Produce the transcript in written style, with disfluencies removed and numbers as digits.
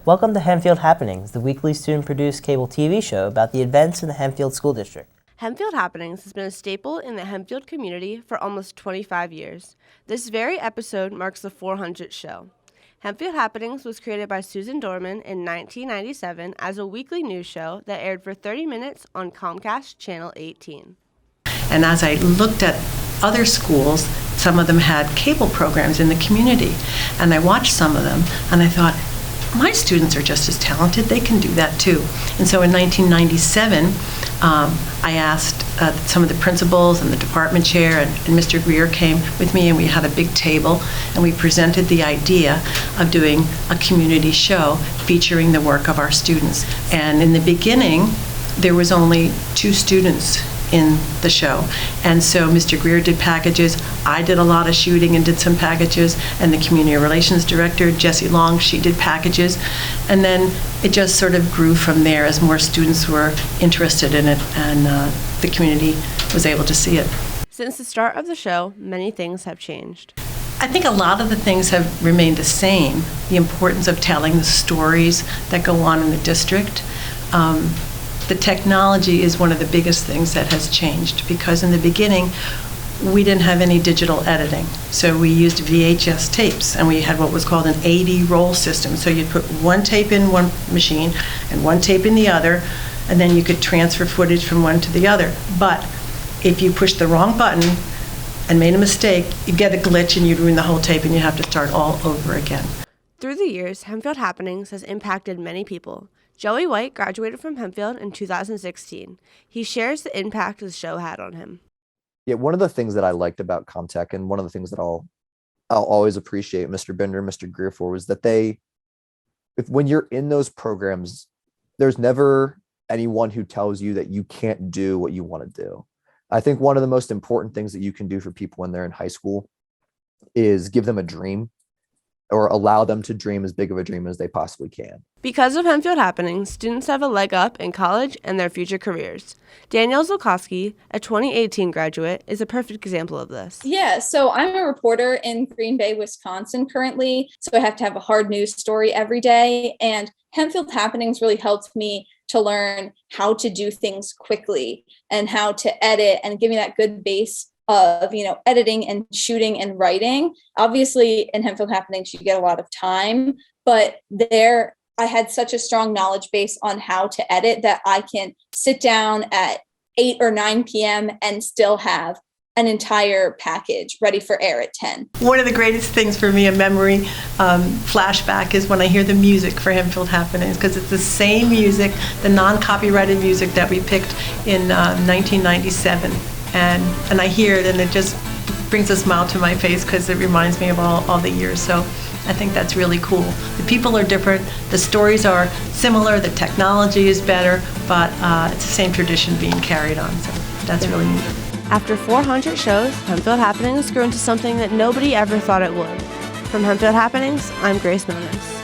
Welcome to Hempfield Happenings, the weekly student-produced cable TV show about the events in the Hempfield School District. Hempfield Happenings has been a staple in the Hempfield community for almost 25 years. This very episode marks the 400th show. Hempfield Happenings was created by Susan Dorman in 1997 as a weekly news show that aired for 30 minutes on Comcast Channel 18. And as I looked at other schools, some of them had cable programs in the community. And I watched some of them, and I thought, my students are just as talented. They can do that too. And so in 1997, I asked some of the principals and the department chair, and Mr. Greer came with me, and we had a big table, and we presented the idea of doing a community show featuring the work of our students. And in the beginning, there was only 2 students in the show. And so Mr. Greer did packages, I did a lot of shooting and did some packages, and the community relations director, Jessie Long, she did packages. And then it just sort of grew from there as more students were interested in it, and the community was able to see it. Since the start of the show, many things have changed. I think a lot of the things have remained the same. The importance of telling the stories that go on in the district. The technology is one of the biggest things that has changed, because in the beginning, we didn't have any digital editing. So we used VHS tapes, and we had what was called an AD roll system. So you'd put one tape in one machine and one tape in the other, and then you could transfer footage from one to the other. But if you pushed the wrong button and made a mistake, you'd get a glitch and you'd ruin the whole tape, and you'd have to start all over again. Through the years, Hempfield Happenings has impacted many people. Joey White graduated from Hempfield in 2016. He shares the impact the show had on him. Yeah, one of the things that I liked about Comtech, and one of the things that I'll always appreciate Mr. Bender, Mr. Greer for, was that when you're in those programs, there's never anyone who tells you that you can't do what you want to do. I think one of the most important things that you can do for people when they're in high school is give them a dream, or allow them to dream as big of a dream as they possibly can. Because of Hempfield Happenings, students have a leg up in college and their future careers. Danielle Zolkowski, a 2018 graduate, is a perfect example of this. Yeah, so I'm a reporter in Green Bay, Wisconsin currently, so I have to have a hard news story every day, and Hempfield Happenings really helped me to learn how to do things quickly and how to edit, and give me that good base of, editing and shooting and writing. Obviously, in Hempfield Happenings, you get a lot of time, but there I had such a strong knowledge base on how to edit that I can sit down at 8 or 9 p.m. and still have an entire package ready for air at 10. One of the greatest things for me, a memory flashback, is when I hear the music for Hempfield Happenings, because it's the same music, the non-copyrighted music that we picked in 1997. And I hear it, and it just brings a smile to my face, because it reminds me of all the years. So I think that's really cool. The people are different, the stories are similar, the technology is better, but it's the same tradition being carried on. So that's really neat. After 400 shows, Hempfield Happenings grew into something that nobody ever thought it would. From Hempfield Happenings, I'm Grace Monis.